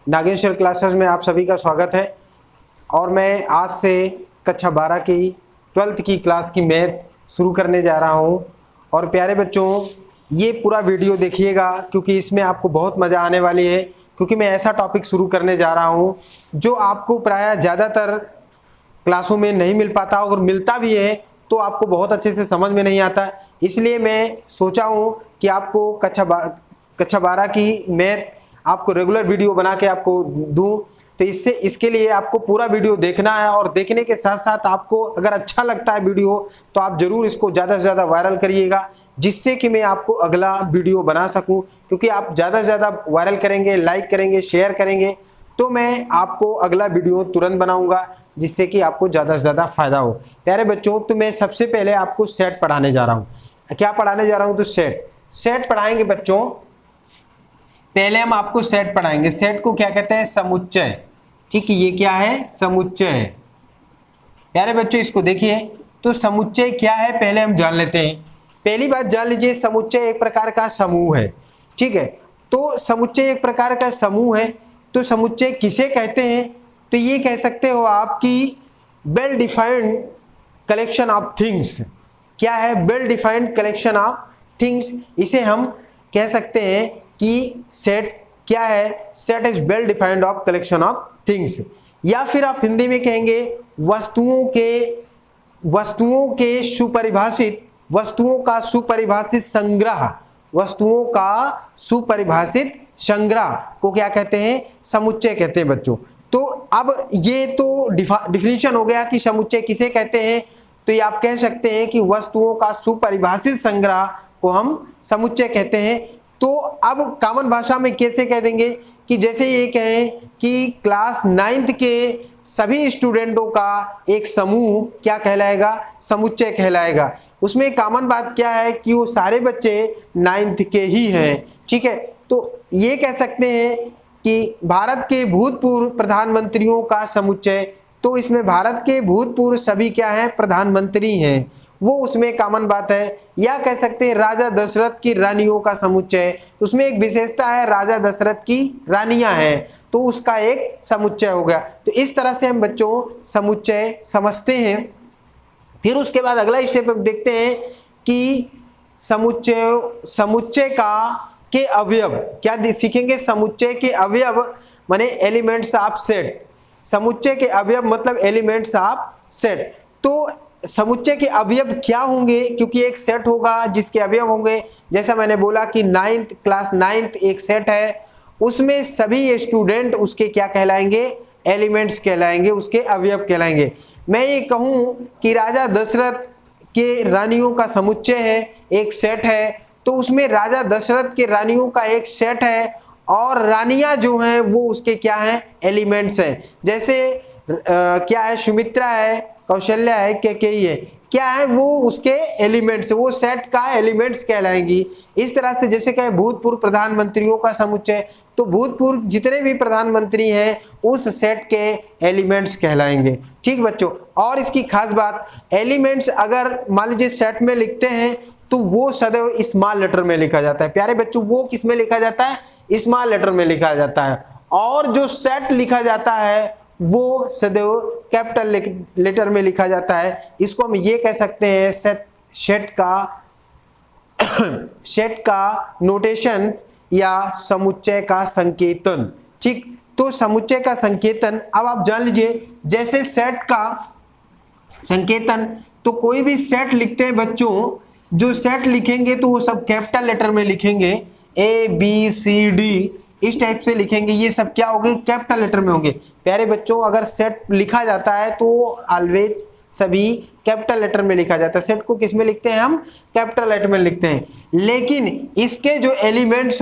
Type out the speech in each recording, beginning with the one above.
Nageshwar classes में आप सभी का स्वागत है। और मैं आज से कक्षा 12 की 12th की क्लास की मैथ शुरू करने जा रहा हूं। और प्यारे बच्चों, ये पूरा वीडियो देखिएगा क्योंकि इसमें आपको बहुत मज़ा आने वाली है। क्योंकि मैं ऐसा टॉपिक शुरू करने जा रहा हूं जो आपको प्रायः ज़्यादातर क्लासों में नहीं मिल पाता, और मिलता भी है तो आपको बहुत अच्छे से समझ में नहीं आता। इसलिए मैं सोचा हूँ कि आपको कक्षा 12 की मैथ आपको रेगुलर वीडियो बना के आपको दूं। तो इसके लिए आपको पूरा वीडियो देखना है, और देखने के साथ साथ आपको अगर अच्छा लगता है वीडियो तो आप ज़रूर इसको ज़्यादा से ज़्यादा वायरल करिएगा, जिससे कि मैं आपको अगला वीडियो बना सकूं। क्योंकि आप ज़्यादा से ज़्यादा वायरल करेंगे, लाइक करेंगे, शेयर करेंगे तो मैं आपको अगला वीडियो तुरंत बनाऊंगा, जिससे कि आपको ज़्यादा से ज़्यादा फायदा हो। प्यारे बच्चों, तो मैं सबसे पहले आपको सेट पढ़ाने जा रहा हूँ। क्या पढ़ाने जा रहा हूँ? तो सेट पढ़ाएंगे बच्चों। पहले हम आपको सेट पढ़ाएंगे। सेट को क्या कहते हैं? समुच्चय। ठीक है, ये क्या है? समुच्चय है। प्यारे बच्चों, इसको देखिए तो समुच्चय क्या है पहले हम जान लेते हैं। पहली बात जान लीजिए, समुच्चय एक प्रकार का समूह है। ठीक है, तो समुच्चय एक प्रकार का समूह है। तो समुच्चय किसे कहते हैं? तो ये कह सकते हो आप कि well defined collection of things. क्या है? Well defined collection of things. इसे हम कह सकते हैं कि सेट क्या है? Set is well defined of collection of things. या फिर आप हिंदी में कहेंगे वस्तुओं का सुपरिभाषित संग्रह। वस्तुओं का सुपरिभाषित संग्रह को क्या कहते हैं? समुच्चय कहते हैं बच्चों। तो अब ये तो डिफिनीशन हो गया कि समुच्चय किसे कहते हैं। तो ये आप कह सकते हैं कि वस्तुओं का सुपरिभाषित संग्रह को हम समुच्चय कहते हैं। तो अब कॉमन भाषा में कैसे कह देंगे कि जैसे ये कहें कि क्लास 9th के सभी स्टूडेंटों का एक समूह क्या कहलाएगा? समुच्चय कहलाएगा। उसमें कॉमन बात क्या है कि वो सारे बच्चे 9th के ही हैं। ठीक है, तो ये कह सकते हैं कि भारत के भूतपूर्व प्रधानमंत्रियों का समुच्चय। तो इसमें भारत के भूतपूर्व सभी क्या हैं? प्रधानमंत्री हैं, वो उसमें कॉमन बात है। या कह सकते हैं राजा दशरथ की रानियों का समुच्चय। उसमें एक विशेषता है, राजा दशरथ की रानियां हैं, तो उसका एक समुच्चय हो गया। तो इस तरह से हम बच्चों समुच्चय समझते हैं। फिर उसके बाद अगला स्टेप हम देखते हैं कि समुच्चय के अवयव क्या सीखेंगे? समुच्चय के अवयव माने एलिमेंट्स ऑफ सेट। समुच्चय के अवयव मतलब एलिमेंट्स ऑफ सेट। तो समुच्चय के अवयव क्या होंगे? क्योंकि एक सेट होगा जिसके अवयव होंगे। जैसा मैंने बोला कि क्लास 9th एक सेट है, उसमें सभी स्टूडेंट उसके क्या कहलाएंगे? एलिमेंट्स कहलाएंगे, उसके अवयव कहलाएंगे। मैं ये कहूँ कि राजा दशरथ के रानियों का समुच्चय है, एक सेट है, तो उसमें राजा दशरथ के रानियों का एक सेट है, और रानियां जो हैं वो उसके क्या हैं? एलिमेंट्स हैं। जैसे क्या है? सुमित्रा है, कौशल्या है, कैकेयी है, क्या है? वो उसके एलिमेंट्स, वो सेट का एलिमेंट्स कहलाएंगी। इस तरह से जैसे कहे भूतपूर्व प्रधानमंत्रियों का समुच्चय, तो भूतपूर्व जितने भी प्रधानमंत्री हैं उस सेट के एलिमेंट्स कहलाएंगे। ठीक बच्चों, और इसकी खास बात, एलिमेंट्स अगर मान लीजिए सेट में लिखते हैं तो वो सदैव स्मॉल लेटर में लिखा जाता है। प्यारे बच्चों, वो किस में लिखा जाता है? स्मॉल लेटर में लिखा जाता है। और जो सेट लिखा जाता है वो सदैव कैपिटल लेटर में लिखा जाता है। इसको हम ये कह सकते हैं सेट का नोटेशन या समुच्चय का संकेतन। ठीक, तो समुच्चय का संकेतन अब आप जान लीजिए। जैसे सेट का संकेतन, तो कोई भी सेट लिखते हैं बच्चों, जो सेट लिखेंगे तो वो सब कैपिटल लेटर में लिखेंगे, ABCD इस टाइप से लिखेंगे। ये सब क्या होंगे? कैपिटल लेटर में होंगे। प्यारे बच्चों, अगर सेट लिखा जाता है तो ऑलवेज सभी कैपिटल लेटर में लिखा जाता है। सेट को किस में लिखते हैं? हम कैपिटल लेटर में लिखते हैं। लेकिन इसके जो एलिमेंट्स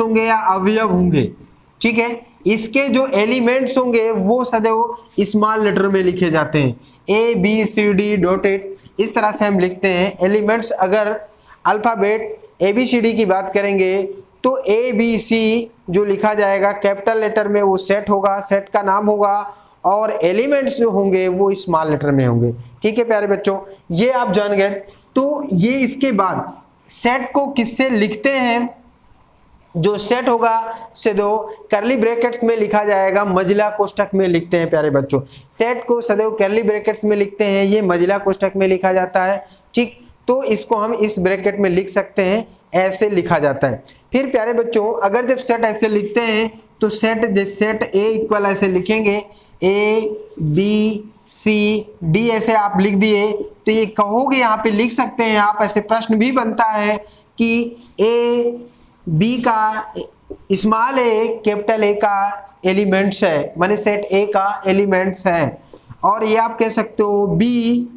होंगे या अवयव होंगे, ठीक है, इसके जो एलिमेंट्स होंगे वो सदैव स्मॉल लेटर में लिखे जाते हैं, ABCD डॉटेड। इस तरह से हम लिखते हैं एलिमेंट्स। अगर अल्फाबेट ABCD की बात करेंगे तो ABC जो लिखा जाएगा कैपिटल लेटर में वो सेट होगा, सेट का नाम होगा, और एलिमेंट्स जो होंगे वो स्मॉल लेटर में होंगे। ठीक है प्यारे बच्चों, ये आप जान गए। तो ये इसके बाद सेट को किससे लिखते हैं? जो सेट होगा से दो कर्ली ब्रैकेट्स में लिखा जाएगा, मजिला कोष्ठक में लिखते हैं प्यारे बच्चों। सेट को सदैव कर्ली ब्रैकेट्स में लिखते हैं, ये मजिला कोष्ठक में लिखा जाता है। ठीक, तो इसको हम इस ब्रैकेट में लिख सकते हैं, ऐसे लिखा जाता है। फिर प्यारे बच्चों अगर जब सेट ऐसे लिखते हैं तो सेट ए इक्वल ऐसे लिखेंगे, ए बी सी डी ऐसे आप लिख दिए तो ये कहोगे यहाँ पे लिख सकते हैं आप। ऐसे प्रश्न भी बनता है कि ए बी का स्मॉल ए कैपिटल ए का एलिमेंट्स है, माने सेट ए का एलिमेंट्स है। और ये आप कह सकते हो बी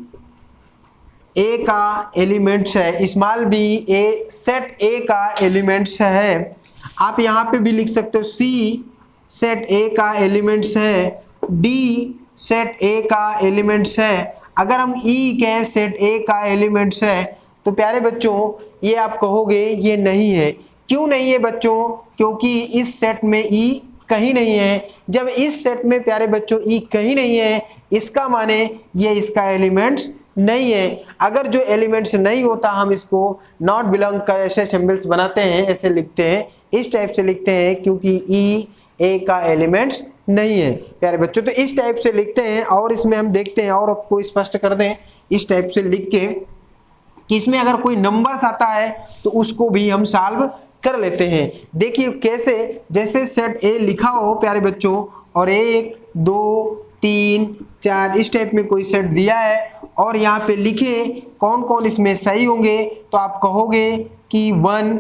ए का एलिमेंट्स है, small B A set A का एलिमेंट्स है। आप यहाँ पे भी लिख सकते हो सी सेट ए का एलिमेंट्स है, डी सेट ए का एलिमेंट्स है। अगर हम ई कहें सेट ए का एलिमेंट्स है तो प्यारे बच्चों ये आप कहोगे ये नहीं है। क्यों नहीं है बच्चों? क्योंकि इस सेट में ई कहीं नहीं है। जब इस सेट में प्यारे बच्चों ई कहीं नहीं है, इसका माने ये इसका एलिमेंट्स नहीं है। अगर जो एलिमेंट्स नहीं होता हम इसको नॉट बिलोंग का ऐसे सिंबल्स बनाते हैं, ऐसे लिखते हैं, इस टाइप से लिखते हैं क्योंकि ई ए का एलिमेंट्स नहीं है प्यारे बच्चों। तो इस टाइप से लिखते हैं और इसमें हम देखते हैं और आपको स्पष्ट कर दें इस टाइप से लिख के कि इसमें अगर कोई नंबर्स आता है तो उसको भी हम सॉल्व कर लेते हैं। देखिए कैसे, जैसे सेट ए लिखा हो प्यारे बच्चों और 1 2 3 4 इस टाइप में कोई सेट दिया है और यहाँ पे लिखे कौन कौन इसमें सही होंगे, तो आप कहोगे कि 1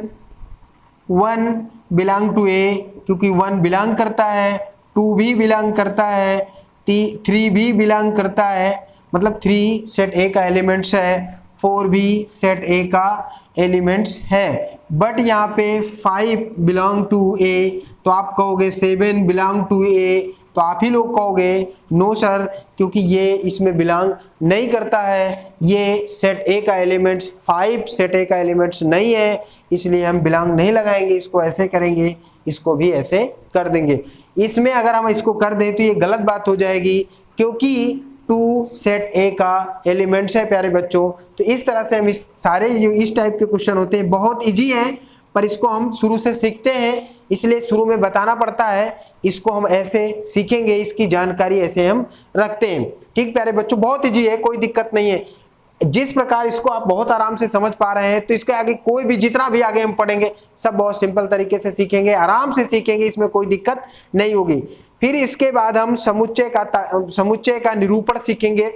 बिलोंग टू ए क्योंकि 1 बिलोंग करता है, 2 भी बिलोंग करता है, 3 भी बिलोंग करता है, मतलब 3 सेट ए का एलिमेंट्स है, 4 भी सेट ए का एलिमेंट्स है। बट यहाँ पे 5 बिलोंग टू ए, तो आप कहोगे 7 बिलोंग टू ए, तो आप ही लोग कहोगे नो सर क्योंकि ये इसमें बिलोंग नहीं करता है, ये सेट ए का एलिमेंट्स 5 सेट ए का एलिमेंट्स नहीं है, इसलिए हम बिलोंग नहीं लगाएंगे, इसको ऐसे करेंगे, इसको भी ऐसे कर देंगे। इसमें अगर हम इसको कर दें तो ये गलत बात हो जाएगी क्योंकि 2 सेट ए का एलिमेंट्स है प्यारे बच्चों। तो इस तरह से हम इस सारे जो इस टाइप के क्वेश्चन होते हैं बहुत इजी है, पर इसको हम शुरू से सीखते हैं इसलिए शुरू में बताना पड़ता है। इसको हम ऐसे सीखेंगे, इसकी जानकारी ऐसे हम रखते हैं। ठीक प्यारे बच्चों, बहुत इजी है, कोई दिक्कत नहीं है। जिस प्रकार इसको आप बहुत आराम से समझ पा रहे हैं तो इसके आगे कोई भी जितना भी आगे हम पढ़ेंगे सब बहुत सिंपल तरीके से सीखेंगे, आराम से सीखेंगे, इसमें कोई दिक्कत नहीं होगी। फिर इसके बाद हम समुच्चय का निरूपण सीखेंगे।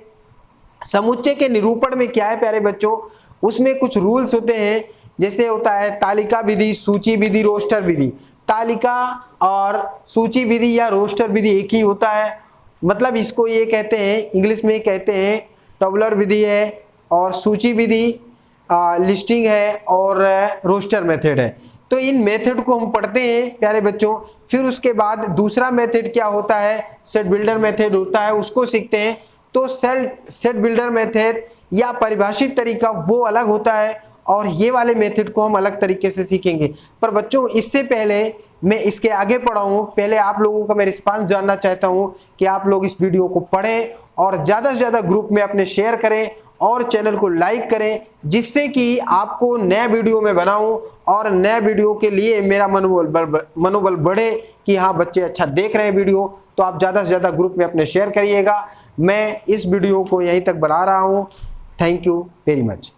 समुच्चय के निरूपण में क्या है प्यारे बच्चों, उसमें कुछ रूल्स होते हैं, जैसे होता है तालिका विधि, सूची विधि, रोस्टर विधि। तालिका और सूची विधि या रोस्टर विधि एक ही होता है, मतलब इसको ये कहते हैं इंग्लिश में कहते हैं टैबुलर विधि है, और सूची विधि लिस्टिंग है, और रोस्टर मेथड है। तो इन मेथड को हम पढ़ते हैं प्यारे बच्चों। फिर उसके बाद दूसरा मेथड क्या होता है, सेट बिल्डर मेथड होता है, उसको सीखते हैं। तो सेट बिल्डर मेथड या परिभाषित तरीका वो अलग होता है और ये वाले मेथड को हम अलग तरीके से सीखेंगे। पर बच्चों इससे पहले मैं इसके आगे पढ़ाऊँ, पहले आप लोगों का मैं रिस्पांस जानना चाहता हूँ कि आप लोग इस वीडियो को पढ़ें और ज़्यादा से ज़्यादा ग्रुप में अपने शेयर करें और चैनल को लाइक करें, जिससे कि आपको नया वीडियो में बनाऊं और नया वीडियो के लिए मेरा मनोबल बढ़े कि हाँ बच्चे अच्छा देख रहे हैं वीडियो। तो आप ज़्यादा से ज़्यादा ग्रुप में अपने शेयर करिएगा। मैं इस वीडियो को यहीं तक बना रहा हूँ। Thank you very much.